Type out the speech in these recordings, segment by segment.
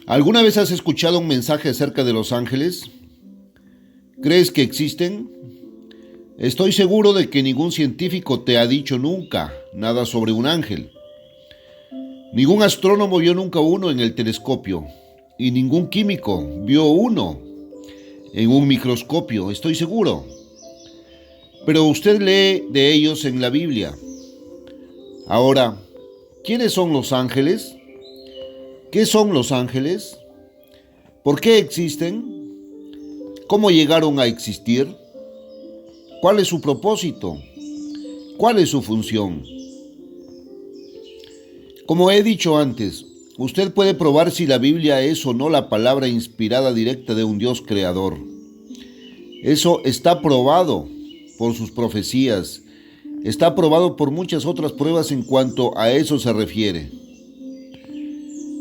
¿Alguna vez has escuchado un mensaje acerca de los ángeles? ¿Crees que existen? Estoy seguro de que ningún científico te ha dicho nunca nada sobre un ángel. Ningún astrónomo vio nunca uno en el telescopio y ningún químico vio uno en un microscopio, estoy seguro. Pero usted lee de ellos en la Biblia. Ahora, ¿quiénes son los ángeles? ¿Qué son los ángeles? ¿Por qué existen? ¿Cómo llegaron a existir? ¿Cuál es su propósito? ¿Cuál es su función? Como he dicho antes, usted puede probar si la Biblia es o no la palabra inspirada directa de un Dios creador. Eso está probado por sus profecías, está probado por muchas otras pruebas en cuanto a eso se refiere.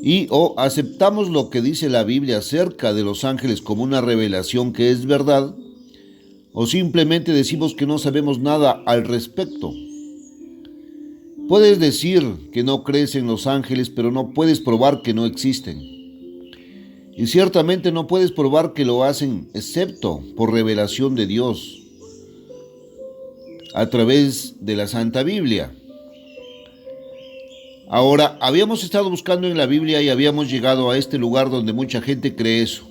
Y o aceptamos lo que dice la Biblia acerca de los ángeles como una revelación que es verdad, o simplemente decimos que no sabemos nada al respecto. Puedes decir que no crees en los ángeles, pero no puedes probar que no existen. Y ciertamente no puedes probar que lo hacen, excepto por revelación de Dios, a través de la Santa Biblia. Ahora, habíamos estado buscando en la Biblia y habíamos llegado a este lugar donde mucha gente cree eso.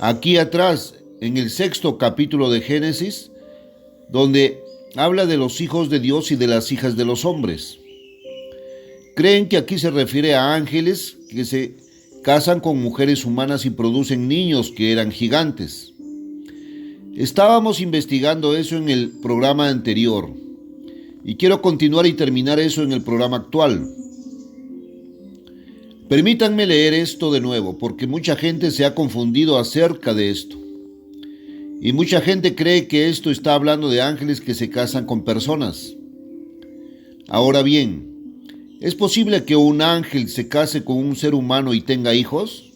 Aquí atrás, en el 6º capítulo de Génesis, donde habla de los hijos de Dios y de las hijas de los hombres. Creen que aquí se refiere a ángeles que se casan con mujeres humanas y producen niños que eran gigantes. Estábamos investigando eso en el programa anterior y quiero continuar y terminar eso en el programa actual. Permítanme leer esto de nuevo porque mucha gente se ha confundido acerca de esto. Y mucha gente cree que esto está hablando de ángeles que se casan con personas. Ahora bien, ¿es posible que un ángel se case con un ser humano y tenga hijos?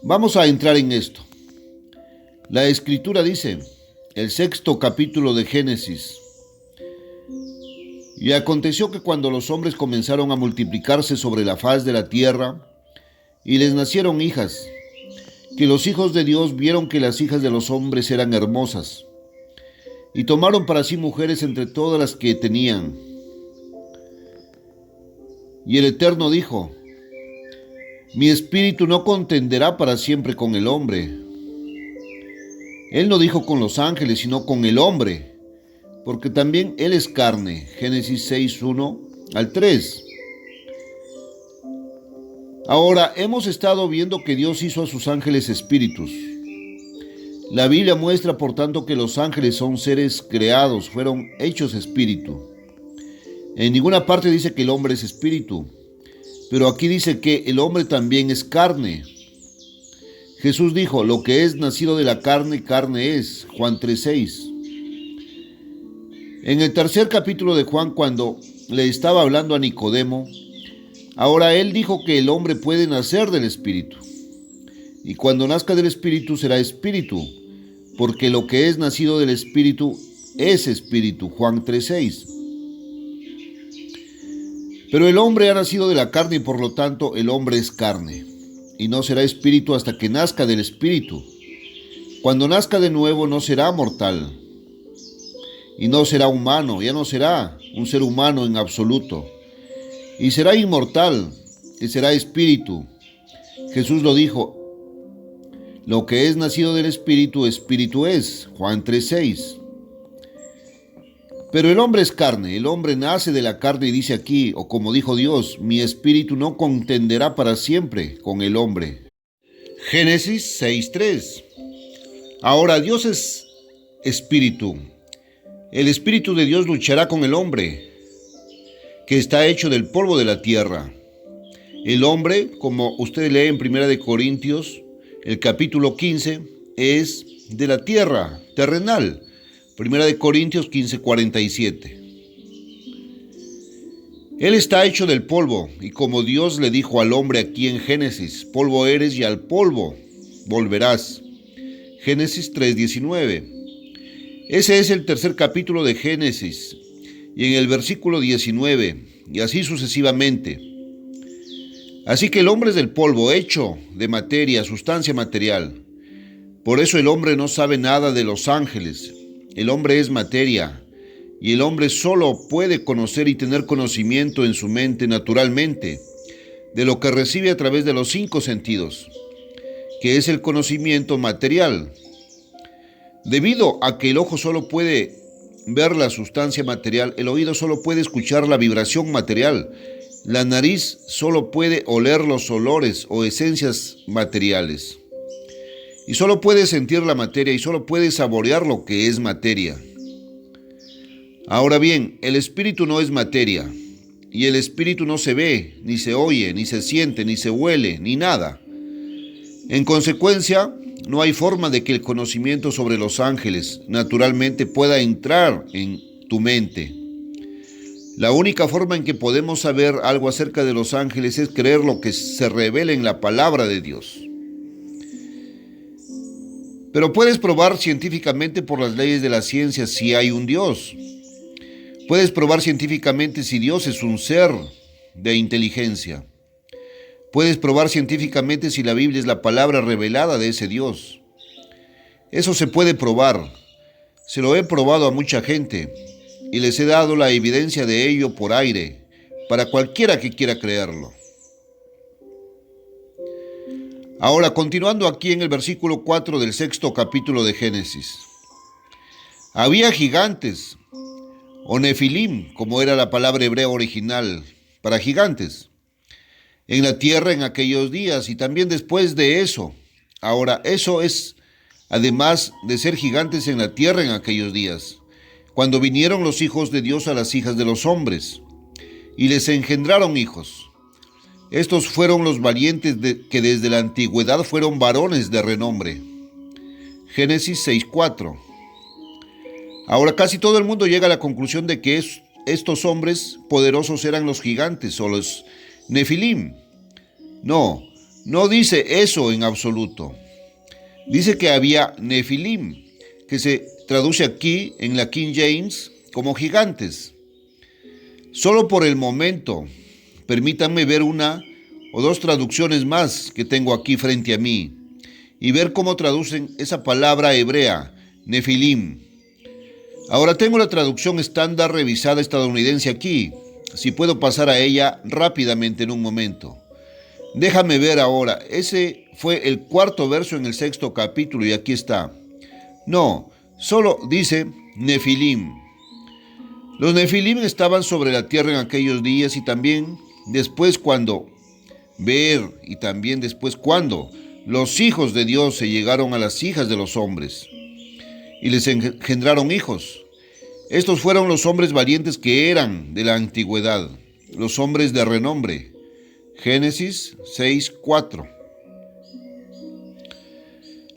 Vamos a entrar en esto. La Escritura dice, el 6º capítulo de Génesis: Y aconteció que cuando los hombres comenzaron a multiplicarse sobre la faz de la tierra, y les nacieron hijas, que los hijos de Dios vieron que las hijas de los hombres eran hermosas, y tomaron para sí mujeres entre todas las que tenían. Y el Eterno dijo: Mi espíritu no contenderá para siempre con el hombre. Él no dijo con los ángeles, sino con el hombre, porque también él es carne. Génesis 6:1 al 3. Ahora, hemos estado viendo que Dios hizo a sus ángeles espíritus. La Biblia muestra, por tanto, que los ángeles son seres creados, fueron hechos espíritu. En ninguna parte dice que el hombre es espíritu, pero aquí dice que el hombre también es carne. Jesús dijo, lo que es nacido de la carne, carne es. Juan 3:6. En el 3er capítulo de Juan, cuando le estaba hablando a Nicodemo, ahora él dijo que el hombre puede nacer del Espíritu. Y cuando nazca del Espíritu será Espíritu, porque lo que es nacido del Espíritu es Espíritu. Juan 3:6. Pero el hombre ha nacido de la carne y por lo tanto el hombre es carne. Y no será Espíritu hasta que nazca del Espíritu. Cuando nazca de nuevo no será mortal. Y no será humano, ya no será un ser humano en absoluto. Y será inmortal, y será espíritu. Jesús lo dijo, lo que es nacido del espíritu, espíritu es. Juan 3:6. Pero el hombre es carne, el hombre nace de la carne y dice aquí, o como dijo Dios, mi espíritu no contenderá para siempre con el hombre. Génesis 6:3. Ahora Dios es espíritu. El espíritu de Dios luchará con el hombre, que está hecho del polvo de la tierra. El hombre, como usted lee en 1 Corintios, el capítulo 15, es de la tierra, terrenal. 1 Corintios 15:47. Él está hecho del polvo, y como Dios le dijo al hombre aquí en Génesis, polvo eres y al polvo volverás. Génesis 3:19. Ese es el 3er capítulo de Génesis, y en el versículo 19, y así sucesivamente. Así que el hombre es del polvo, hecho de materia, sustancia material. Por eso el hombre no sabe nada de los ángeles. El hombre es materia, y el hombre solo puede conocer y tener conocimiento en su mente naturalmente, de lo que recibe a través de los 5 sentidos, que es el conocimiento material. Debido a que el ojo solo puede ver la sustancia material, el oído solo puede escuchar la vibración material, la nariz solo puede oler los olores o esencias materiales, y solo puede sentir la materia y solo puede saborear lo que es materia. Ahora bien, el espíritu no es materia, y el espíritu no se ve, ni se oye, ni se siente, ni se huele, ni nada. En consecuencia, no hay forma de que el conocimiento sobre los ángeles naturalmente pueda entrar en tu mente. La única forma en que podemos saber algo acerca de los ángeles es creer lo que se revela en la palabra de Dios. Pero puedes probar científicamente por las leyes de la ciencia si hay un Dios. Puedes probar científicamente si Dios es un ser de inteligencia. Puedes probar científicamente si la Biblia es la palabra revelada de ese Dios. Eso se puede probar. Se lo he probado a mucha gente y les he dado la evidencia de ello por aire, para cualquiera que quiera creerlo. Ahora, continuando aquí en el versículo 4 del 6º capítulo de Génesis. Había gigantes, o nefilim, como era la palabra hebrea original para gigantes, en la tierra en aquellos días y también después de eso. Ahora, eso es, además de ser gigantes en la tierra en aquellos días, cuando vinieron los hijos de Dios a las hijas de los hombres, y les engendraron hijos. Estos fueron los valientes que desde la antigüedad fueron varones de renombre. Génesis 6:4. Ahora casi todo el mundo llega a la conclusión de que estos hombres poderosos eran los gigantes o los nefilim. No dice eso en absoluto. Dice que había nefilim, que se traduce aquí en la King James como gigantes. Solo por el momento, permítanme ver una o dos traducciones más que tengo aquí frente a mí y ver cómo traducen esa palabra hebrea, nefilim. Ahora tengo la traducción estándar revisada estadounidense aquí. Si puedo pasar a ella rápidamente en un momento. Déjame ver ahora. Ese fue el 4º verso en el 6º capítulo y aquí está. No, solo dice nefilim. Los nefilim estaban sobre la tierra en aquellos días y también después cuando los hijos de Dios se llegaron a las hijas de los hombres y les engendraron hijos. Estos fueron los hombres valientes que eran de la antigüedad, los hombres de renombre. Génesis 6:4.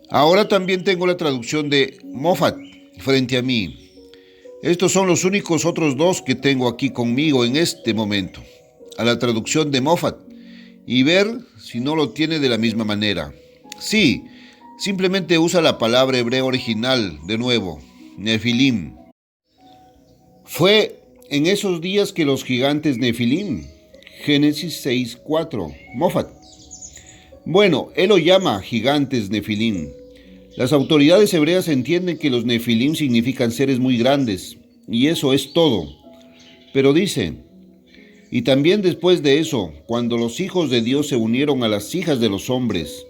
Ahora también tengo la traducción de Moffat frente a mí. Estos son los únicos otros dos que tengo aquí conmigo en este momento. A la traducción de Moffat y ver si no lo tiene de la misma manera. Sí, simplemente usa la palabra hebrea original de nuevo, nefilim. Fue en esos días que los gigantes nefilim, Génesis 6:4, Moffat. Bueno, él lo llama gigantes nefilim. Las autoridades hebreas entienden que los nefilim significan seres muy grandes, y eso es todo. Pero dicen, y también después de eso, cuando los hijos de Dios se unieron a las hijas de los hombres,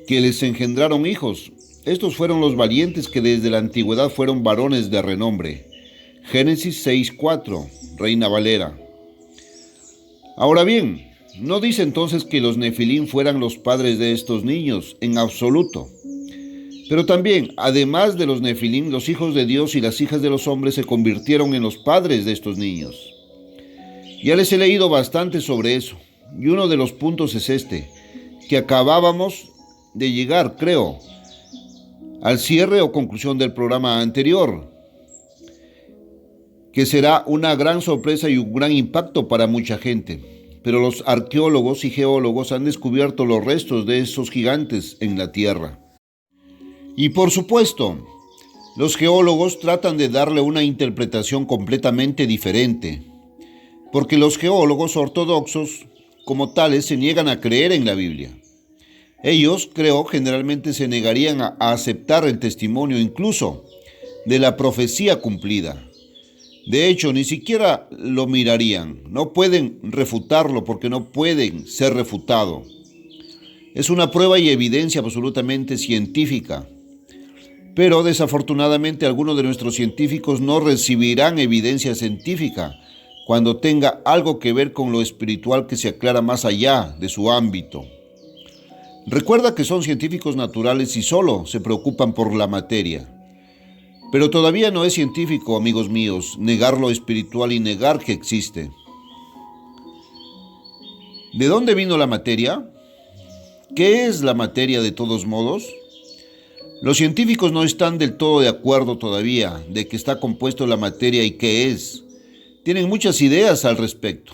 que les engendraron hijos, estos fueron los valientes que desde la antigüedad fueron varones de renombre. Génesis 6:4, Reina Valera. Ahora bien, no dice entonces que los nefilim fueran los padres de estos niños, en absoluto. Pero también, además de los nefilim, los hijos de Dios y las hijas de los hombres se convirtieron en los padres de estos niños. Ya les he leído bastante sobre eso, y uno de los puntos es este, que acabábamos de llegar, creo, al cierre o conclusión del programa anterior, que será una gran sorpresa y un gran impacto para mucha gente. Pero los arqueólogos y geólogos han descubierto los restos de esos gigantes en la tierra. Y por supuesto, los geólogos tratan de darle una interpretación completamente diferente, porque los geólogos ortodoxos como tales, se niegan a creer en la Biblia. Ellos, creo, generalmente se negarían a aceptar el testimonio incluso de la profecía cumplida. De hecho, ni siquiera lo mirarían. No pueden refutarlo porque no pueden ser refutado. Es una prueba y evidencia absolutamente científica. Pero desafortunadamente algunos de nuestros científicos no recibirán evidencia científica cuando tenga algo que ver con lo espiritual que se aclara más allá de su ámbito. Recuerda que son científicos naturales y solo se preocupan por la materia. Pero todavía no es científico, amigos míos, negar lo espiritual y negar que existe. ¿De dónde vino la materia? ¿Qué es la materia de todos modos? Los científicos no están del todo de acuerdo todavía de qué está compuesto la materia y qué es. Tienen muchas ideas al respecto.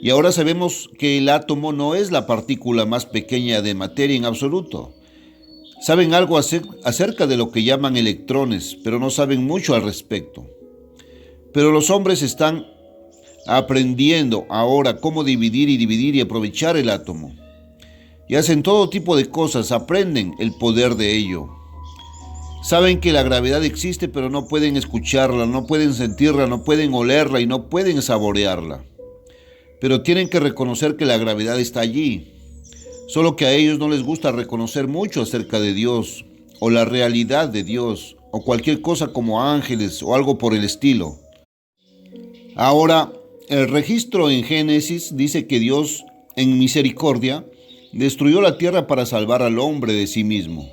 Y ahora sabemos que el átomo no es la partícula más pequeña de materia en absoluto. Saben algo acerca de lo que llaman electrones, pero no saben mucho al respecto. Pero los hombres están aprendiendo ahora cómo dividir y aprovechar el átomo. Y hacen todo tipo de cosas, aprenden el poder de ello. Saben que la gravedad existe, pero no pueden escucharla, no pueden sentirla, no pueden olerla y no pueden saborearla. Pero tienen que reconocer que la gravedad está allí. Solo que a ellos no les gusta reconocer mucho acerca de Dios, o la realidad de Dios, o cualquier cosa como ángeles o algo por el estilo. Ahora, el registro en Génesis dice que Dios, en misericordia, destruyó la tierra para salvar al hombre de sí mismo.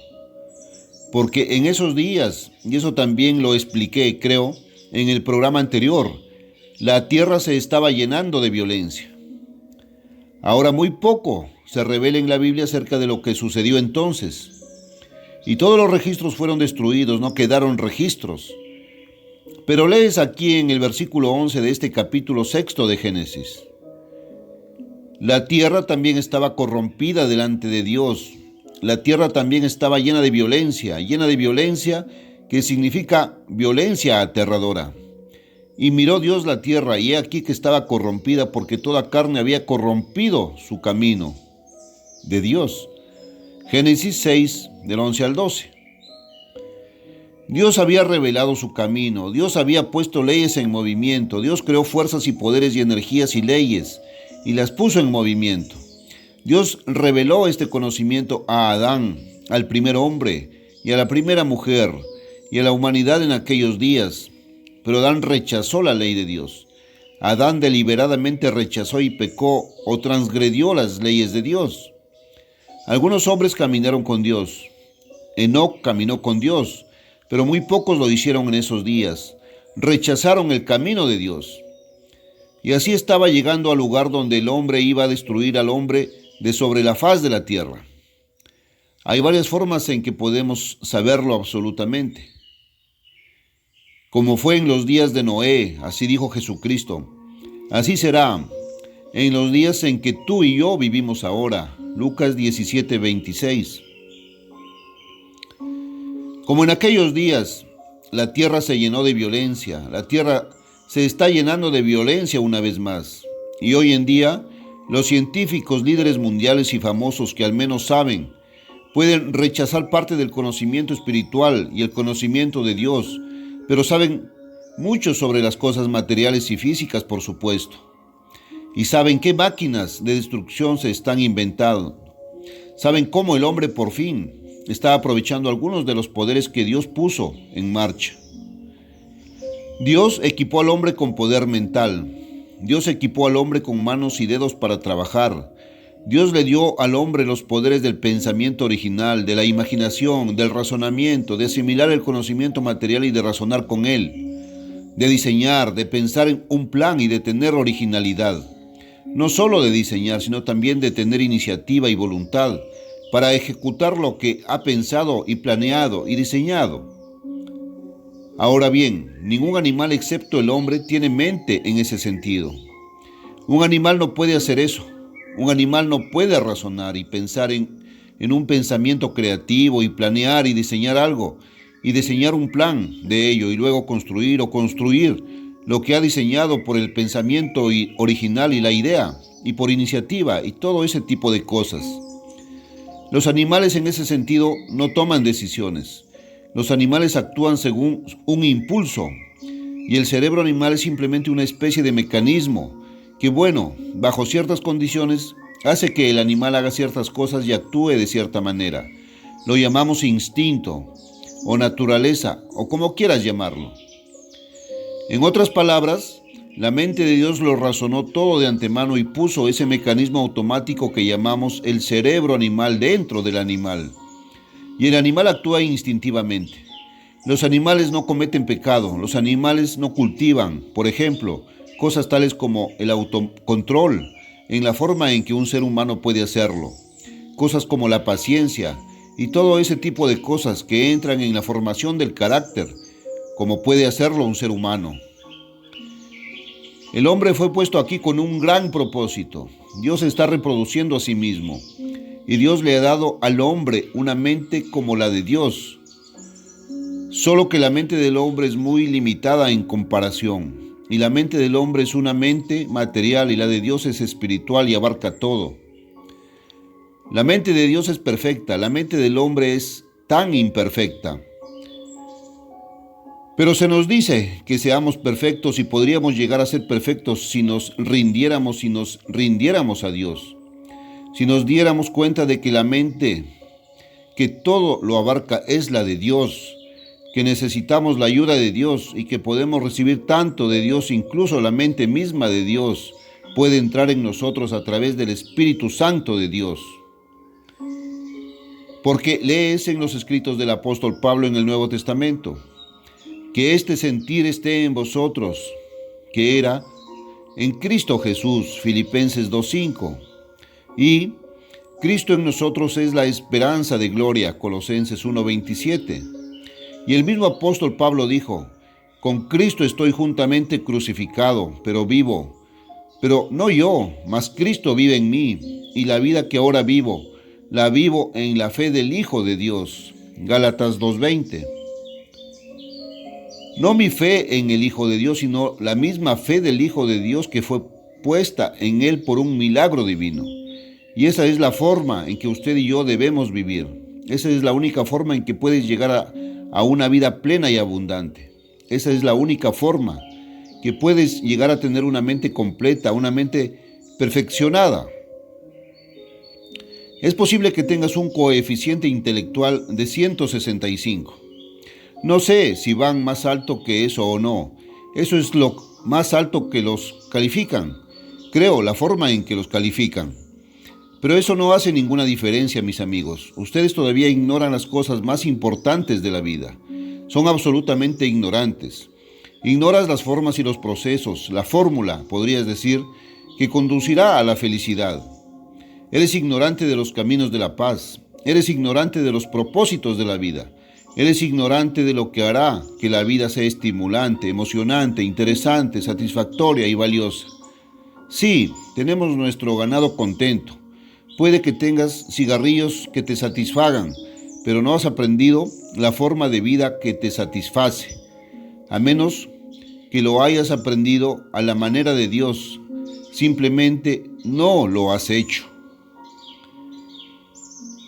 Porque en esos días, y eso también lo expliqué, creo, en el programa anterior, la tierra se estaba llenando de violencia. Ahora muy poco se revela en la Biblia acerca de lo que sucedió entonces. Y todos los registros fueron destruidos, no quedaron registros. Pero lees aquí en el versículo 11 de este capítulo 6 de Génesis. La tierra también estaba corrompida delante de Dios. La tierra también estaba llena de violencia que significa violencia aterradora. Y miró Dios la tierra, y he aquí que estaba corrompida, porque toda carne había corrompido su camino de Dios. Génesis 6, del 11 al 12. Dios había revelado su camino, Dios había puesto leyes en movimiento, Dios creó fuerzas y poderes y energías y leyes, y las puso en movimiento. Dios reveló este conocimiento a Adán, al primer hombre, y a la primera mujer, y a la humanidad en aquellos días. Pero Adán rechazó la ley de Dios. Adán deliberadamente rechazó y pecó o transgredió las leyes de Dios. Algunos hombres caminaron con Dios. Enoc caminó con Dios, pero muy pocos lo hicieron en esos días. Rechazaron el camino de Dios. Y así estaba llegando al lugar donde el hombre iba a destruir al hombre de sobre la faz de la tierra. Hay varias formas en que podemos saberlo absolutamente. Como fue en los días de Noé, así dijo Jesucristo. Así será en los días en que tú y yo vivimos ahora. Lucas 17:26. Como en aquellos días, la tierra se llenó de violencia. La tierra se está llenando de violencia una vez más. Y hoy en día, los científicos, líderes mundiales y famosos que al menos saben, pueden rechazar parte del conocimiento espiritual y el conocimiento de Dios, pero saben mucho sobre las cosas materiales y físicas, por supuesto. Y saben qué máquinas de destrucción se están inventando. Saben cómo el hombre por fin está aprovechando algunos de los poderes que Dios puso en marcha. Dios equipó al hombre con poder mental. Dios equipó al hombre con manos y dedos para trabajar. Dios le dio al hombre los poderes del pensamiento original, de la imaginación, del razonamiento, de asimilar el conocimiento material y de razonar con él, de diseñar, de pensar en un plan y de tener originalidad. No solo de diseñar, sino también de tener iniciativa y voluntad para ejecutar lo que ha pensado y planeado y diseñado. Ahora bien, ningún animal excepto el hombre tiene mente en ese sentido. Un animal no puede hacer eso. Un animal no puede razonar y pensar en un pensamiento creativo y planear y diseñar algo y diseñar un plan de ello y luego construir lo que ha diseñado por el pensamiento original y la idea y por iniciativa y todo ese tipo de cosas. Los animales en ese sentido no toman decisiones. Los animales actúan según un impulso y el cerebro animal es simplemente una especie de mecanismo que, bueno, bajo ciertas condiciones, hace que el animal haga ciertas cosas y actúe de cierta manera. Lo llamamos instinto o naturaleza o como quieras llamarlo. En otras palabras, la mente de Dios lo razonó todo de antemano y puso ese mecanismo automático que llamamos el cerebro animal dentro del animal. Y el animal actúa instintivamente. Los animales no cometen pecado, los animales no cultivan, por ejemplo, cosas tales como el autocontrol, en la forma en que un ser humano puede hacerlo. Cosas como la paciencia y todo ese tipo de cosas que entran en la formación del carácter, como puede hacerlo un ser humano. El hombre fue puesto aquí con un gran propósito. Dios se está reproduciendo a sí mismo. Y Dios le ha dado al hombre una mente como la de Dios. Solo que la mente del hombre es muy limitada en comparación. Y la mente del hombre es una mente material y la de Dios es espiritual y abarca todo. La mente de Dios es perfecta, la mente del hombre es tan imperfecta. Pero se nos dice que seamos perfectos y podríamos llegar a ser perfectos si nos rindiéramos a Dios. Si nos diéramos cuenta de que la mente, que todo lo abarca, es la de Dios, que necesitamos la ayuda de Dios y que podemos recibir tanto de Dios, incluso la mente misma de Dios puede entrar en nosotros a través del Espíritu Santo de Dios. Porque lees en los escritos del apóstol Pablo en el Nuevo Testamento, que este sentir esté en vosotros, que era en Cristo Jesús, Filipenses 2:5, y Cristo en nosotros es la esperanza de gloria, Colosenses 1:27. Y el mismo apóstol Pablo dijo, con Cristo estoy juntamente crucificado, pero vivo, pero no yo, mas Cristo vive en mí, y la vida que ahora vivo, la vivo en la fe del Hijo de Dios, Gálatas 2:20. No mi fe en el Hijo de Dios, sino la misma fe del Hijo de Dios que fue puesta en Él por un milagro divino. Y esa es la forma en que usted y yo debemos vivir. Esa es la única forma en que puedes llegar a una vida plena y abundante. Esa es la única forma que puedes llegar a tener una mente completa, una mente perfeccionada. Es posible que tengas un coeficiente intelectual de 165. No sé si van más alto que eso o no. Eso es lo más alto que los califican. Creo, la forma en que los califican. Pero eso no hace ninguna diferencia, mis amigos. Ustedes todavía ignoran las cosas más importantes de la vida. Son absolutamente ignorantes. Ignoras las formas y los procesos, la fórmula, podrías decir, que conducirá a la felicidad. Eres ignorante de los caminos de la paz. Eres ignorante de los propósitos de la vida. Eres ignorante de lo que hará que la vida sea estimulante, emocionante, interesante, satisfactoria y valiosa. Sí, tenemos nuestro ganado contento. Puede que tengas cigarrillos que te satisfagan, pero no has aprendido la forma de vida que te satisface, a menos que lo hayas aprendido a la manera de Dios. Simplemente no lo has hecho.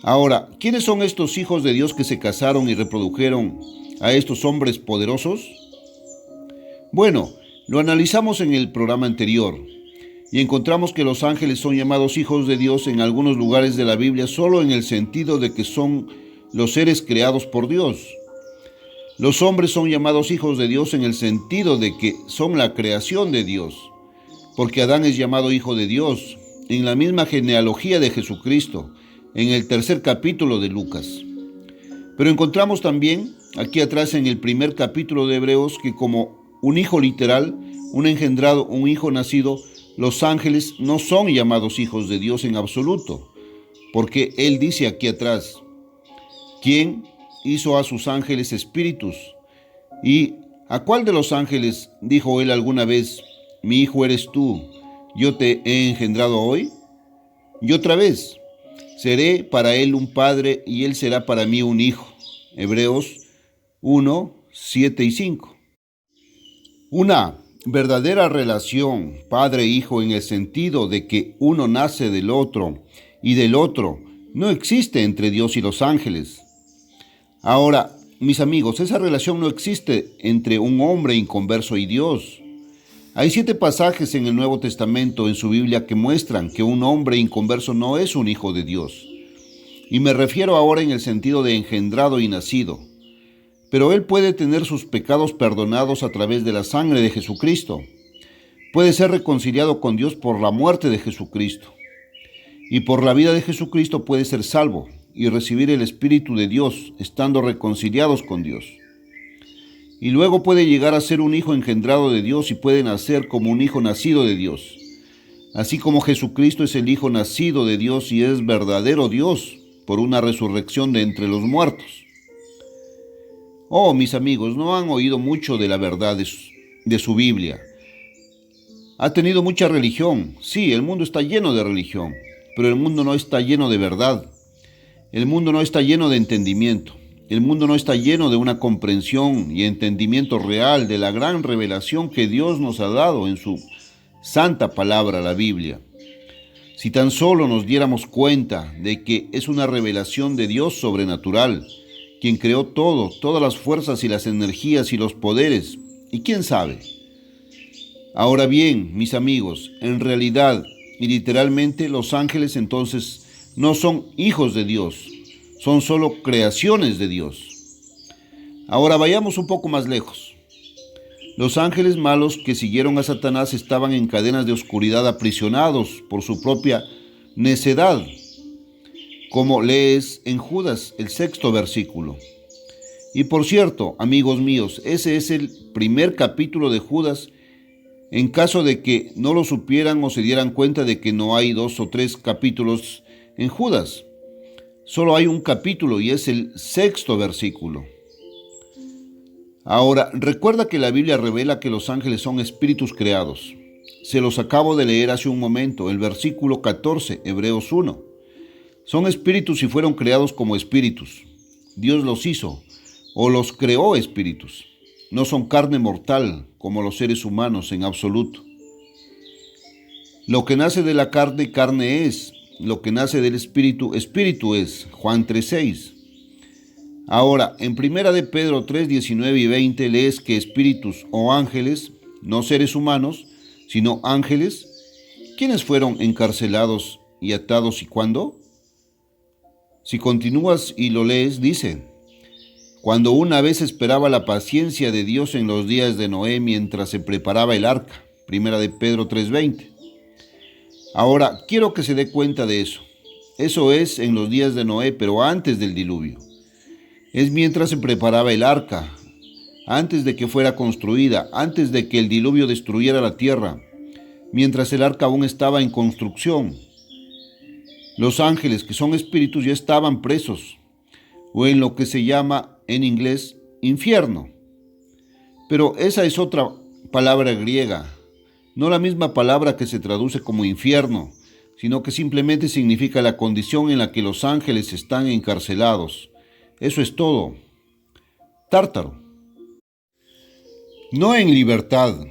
Ahora, ¿quiénes son estos hijos de Dios que se casaron y reprodujeron a estos hombres poderosos? Bueno, lo analizamos en el programa anterior y encontramos que los ángeles son llamados hijos de Dios en algunos lugares de la Biblia solo en el sentido de que son los seres creados por Dios. Los hombres son llamados hijos de Dios en el sentido de que son la creación de Dios, porque Adán es llamado hijo de Dios en la misma genealogía de Jesucristo, en el 3 capítulo de Lucas. Pero encontramos también aquí atrás en el 1 capítulo de Hebreos que como un hijo literal, un engendrado, un hijo nacido, los ángeles no son llamados hijos de Dios en absoluto, porque él dice aquí atrás, ¿quién hizo a sus ángeles espíritus? ¿Y a cuál de los ángeles dijo él alguna vez, mi hijo eres tú, yo te he engendrado hoy? Y otra vez, seré para él un padre y él será para mí un hijo. Hebreos 1, 7 y 5. Una verdadera relación padre-hijo en el sentido de que uno nace del otro y del otro no existe entre Dios y los ángeles. Ahora, mis amigos, esa relación no existe entre un hombre inconverso y Dios. Hay 7 pasajes en el Nuevo Testamento en su Biblia que muestran que un hombre inconverso no es un hijo de Dios. Y me refiero ahora en el sentido de engendrado y nacido. Pero él puede tener sus pecados perdonados a través de la sangre de Jesucristo. Puede ser reconciliado con Dios por la muerte de Jesucristo. Y por la vida de Jesucristo puede ser salvo y recibir el Espíritu de Dios, estando reconciliados con Dios. Y luego puede llegar a ser un hijo engendrado de Dios y puede nacer como un hijo nacido de Dios. Así como Jesucristo es el Hijo nacido de Dios y es verdadero Dios por una resurrección de entre los muertos. Oh, mis amigos, no han oído mucho de la verdad de su Biblia. Ha tenido mucha religión. Sí, el mundo está lleno de religión, pero el mundo no está lleno de verdad. El mundo no está lleno de entendimiento. El mundo no está lleno de una comprensión y entendimiento real de la gran revelación que Dios nos ha dado en su santa palabra, la Biblia. Si tan solo nos diéramos cuenta de que es una revelación de Dios sobrenatural, quien creó todo, todas las fuerzas y las energías y los poderes, y quién sabe. Ahora bien, mis amigos, en realidad y literalmente los ángeles entonces no son hijos de Dios, son solo creaciones de Dios. Ahora vayamos un poco más lejos. Los ángeles malos que siguieron a Satanás estaban en cadenas de oscuridad aprisionados por su propia necedad, como lees en Judas, el 6º versículo. Y por cierto, amigos míos, ese es el primer capítulo de Judas, en caso de que no lo supieran o se dieran cuenta de que no hay 2 o 3 capítulos en Judas. Solo hay un capítulo y es el 6º versículo. Ahora, recuerda que la Biblia revela que los ángeles son espíritus creados. Se los acabo de leer hace un momento, el versículo 14, Hebreos 1. Son espíritus y fueron creados como espíritus. Dios los hizo o los creó espíritus. No son carne mortal como los seres humanos en absoluto. Lo que nace de la carne, carne es. Lo que nace del espíritu, espíritu es. Juan 3:6. Ahora, en 1 de Pedro 3, 19 y 20 lees que espíritus o ángeles, no seres humanos, sino ángeles, ¿quiénes fueron encarcelados y atados y cuándo? Si continúas y lo lees, dice: cuando una vez esperaba la paciencia de Dios en los días de Noé mientras se preparaba el arca. 1 de Pedro 3:20. Ahora, quiero que se dé cuenta de eso. Eso es en los días de Noé, pero antes del diluvio. Es mientras se preparaba el arca, antes de que fuera construida, antes de que el diluvio destruyera la tierra, mientras el arca aún estaba en construcción. Los ángeles, que son espíritus, ya estaban presos, o en lo que se llama en inglés infierno. Pero esa es otra palabra griega, no la misma palabra que se traduce como infierno, sino que simplemente significa la condición en la que los ángeles están encarcelados. Eso es todo. Tártaro. No en libertad,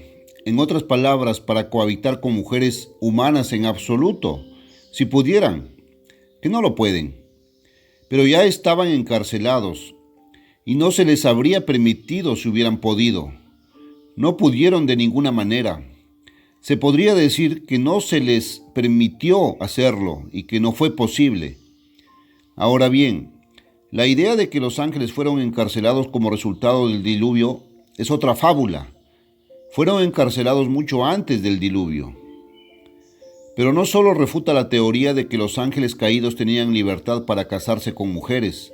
en otras palabras, para cohabitar con mujeres humanas en absoluto, si pudieran, que no lo pueden. Pero ya estaban encarcelados y no se les habría permitido si hubieran podido. No pudieron de ninguna manera. Se podría decir que no se les permitió hacerlo y que no fue posible. Ahora bien, la idea de que los ángeles fueron encarcelados como resultado del diluvio es otra fábula. Fueron encarcelados mucho antes del diluvio. Pero no solo refuta la teoría de que los ángeles caídos tenían libertad para casarse con mujeres,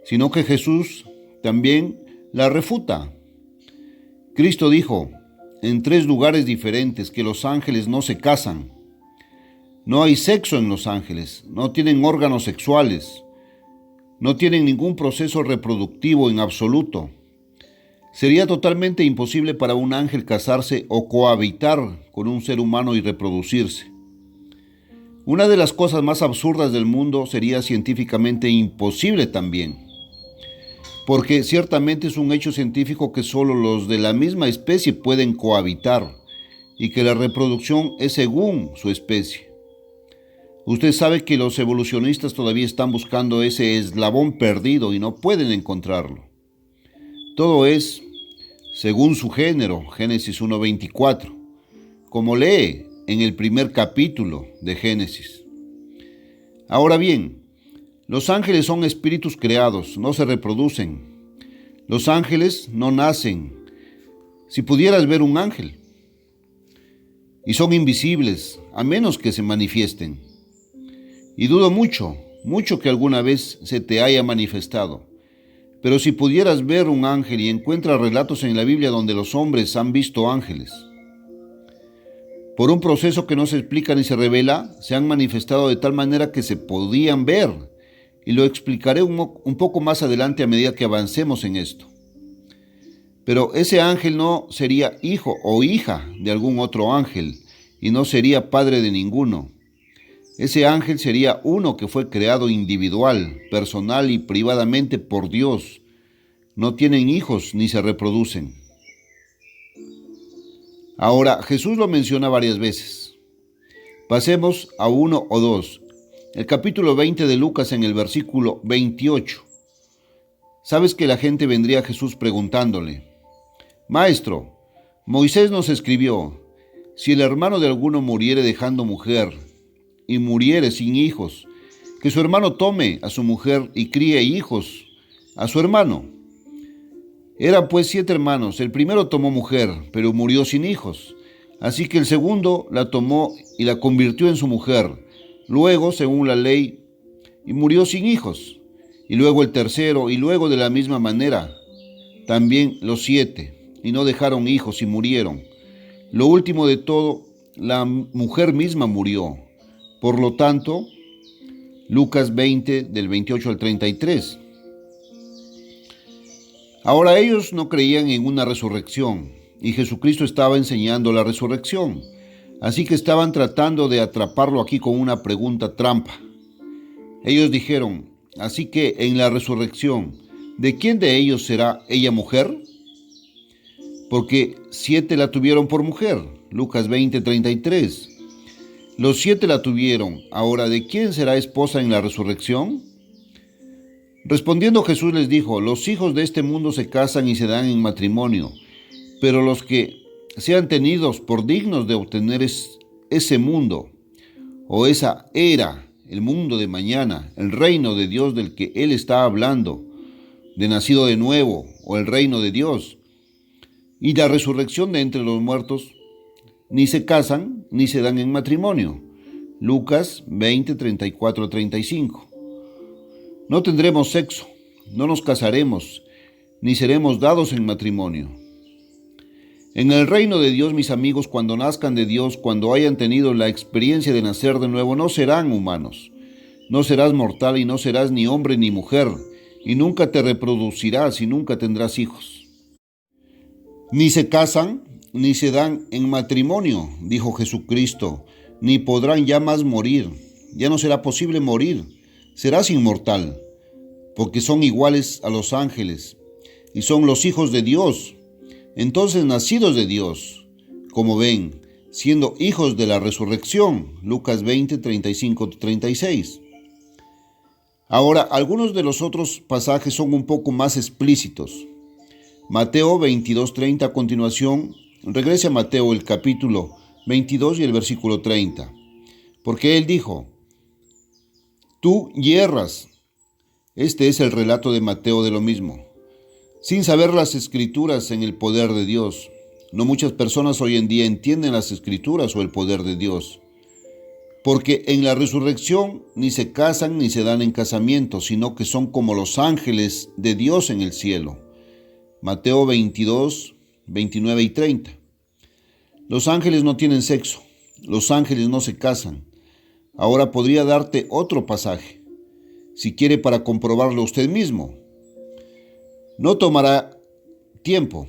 sino que Jesús también la refuta. Cristo dijo en 3 lugares diferentes que los ángeles no se casan. No hay sexo en los ángeles, no tienen órganos sexuales, no tienen ningún proceso reproductivo en absoluto. Sería totalmente imposible para un ángel casarse o cohabitar con un ser humano y reproducirse. Una de las cosas más absurdas del mundo sería científicamente imposible también. porque ciertamente es un hecho científico que solo los de la misma especie pueden cohabitar y que la reproducción es según su especie. Usted sabe que los evolucionistas todavía están buscando ese eslabón perdido y no pueden encontrarlo. Todo es según su género, Génesis 1:24, como lee en el primer capítulo de Génesis. Ahora bien, los ángeles son espíritus creados, no se reproducen. Los ángeles no nacen. Si pudieras ver un ángel, y son invisibles, a menos que se manifiesten. Y dudo mucho que alguna vez se te haya manifestado. Pero si pudieras ver un ángel y encuentras relatos en la Biblia donde los hombres han visto ángeles, por un proceso que no se explica ni se revela, se han manifestado de tal manera que se podían ver. Y lo explicaré un poco más adelante a medida que avancemos en esto. Pero ese ángel no sería hijo o hija de algún otro ángel y no sería padre de ninguno. Ese ángel sería uno que fue creado individual, personal y privadamente por Dios. No tienen hijos ni se reproducen. Ahora, Jesús lo menciona varias veces. Pasemos a uno o dos. El capítulo 20 de Lucas en el versículo 28. ¿Sabes que la gente vendría a Jesús preguntándole: Maestro, Moisés nos escribió, si el hermano de alguno muriere dejando mujer y muriere sin hijos, que su hermano tome a su mujer y críe hijos a su hermano? Eran pues 7 hermanos. El primero tomó mujer, pero murió sin hijos. Así que el segundo la tomó y la convirtió en su mujer, luego según la ley, y murió sin hijos. Y luego el tercero, y luego de la misma manera, también los 7, y no dejaron hijos y murieron. Lo último de todo, la mujer misma murió. Por lo tanto, Lucas 20, del 28 al 33. Ahora ellos no creían en una resurrección, y Jesucristo estaba enseñando la resurrección. Así que estaban tratando de atraparlo aquí con una pregunta trampa. Ellos dijeron: así que en la resurrección, ¿de quién de ellos será ella mujer? Porque 7 la tuvieron por mujer. Lucas 20:33. Los 7 la tuvieron. Ahora, ¿de quién será esposa en la resurrección? Respondiendo Jesús les dijo: los hijos de este mundo se casan y se dan en matrimonio, pero los que sean tenidos por dignos de obtener ese mundo o esa era, el mundo de mañana, el reino de Dios del que Él está hablando, de nacido de nuevo o el reino de Dios, y la resurrección de entre los muertos, ni se casan ni se dan en matrimonio. Lucas 20:34-35. No tendremos sexo, no nos casaremos, ni seremos dados en matrimonio. En el reino de Dios, mis amigos, cuando nazcan de Dios, cuando hayan tenido la experiencia de nacer de nuevo, no serán humanos. No serás mortal y no serás ni hombre ni mujer, y nunca te reproducirás y nunca tendrás hijos. Ni se casan, ni se dan en matrimonio, dijo Jesucristo, ni podrán ya más morir. Ya no será posible morir. Serás inmortal, porque son iguales a los ángeles, y son los hijos de Dios, entonces nacidos de Dios, como ven, siendo hijos de la resurrección. Lucas 20:35-36. Ahora, algunos de los otros pasajes son un poco más explícitos. Mateo 22:30 a continuación, regrese a Mateo el capítulo 22 y el versículo 30, porque él dijo: tú yerras. Este es el relato de Mateo de lo mismo. Sin saber las escrituras en el poder de Dios. No muchas personas hoy en día entienden las escrituras o el poder de Dios. Porque en la resurrección ni se casan ni se dan en casamiento, sino que son como los ángeles de Dios en el cielo. Mateo 22, 29 y 30. Los ángeles no tienen sexo. Los ángeles no se casan. Ahora podría darte otro pasaje, si quiere, para comprobarlo usted mismo. No tomará tiempo.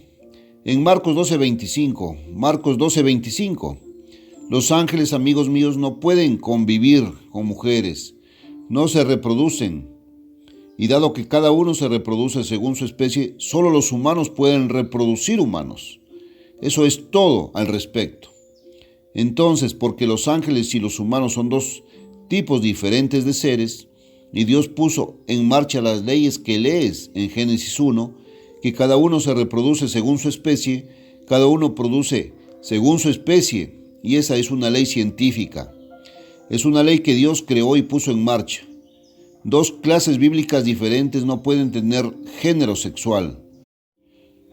En Marcos 12:25, los ángeles, amigos míos, no pueden convivir con mujeres, no se reproducen. Y dado que cada uno se reproduce según su especie, solo los humanos pueden reproducir humanos. Eso es todo al respecto. Entonces, porque los ángeles y los humanos son dos tipos diferentes de seres, y Dios puso en marcha las leyes que lees en Génesis 1, que cada uno se reproduce según su especie, cada uno produce según su especie, y esa es una ley científica. Es una ley que Dios creó y puso en marcha. Dos clases bíblicas diferentes no pueden tener género sexual.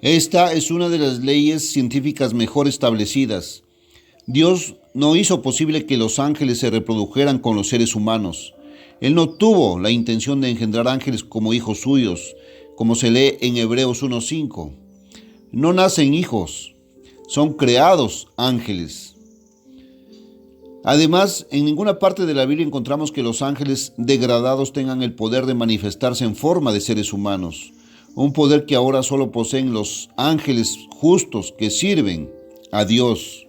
Esta es una de las leyes científicas mejor establecidas. Dios no hizo posible que los ángeles se reprodujeran con los seres humanos. Él no tuvo la intención de engendrar ángeles como hijos suyos, como se lee en Hebreos 1:5. No nacen hijos, son creados ángeles. Además, en ninguna parte de la Biblia encontramos que los ángeles degradados tengan el poder de manifestarse en forma de seres humanos, un poder que ahora solo poseen los ángeles justos que sirven a Dios.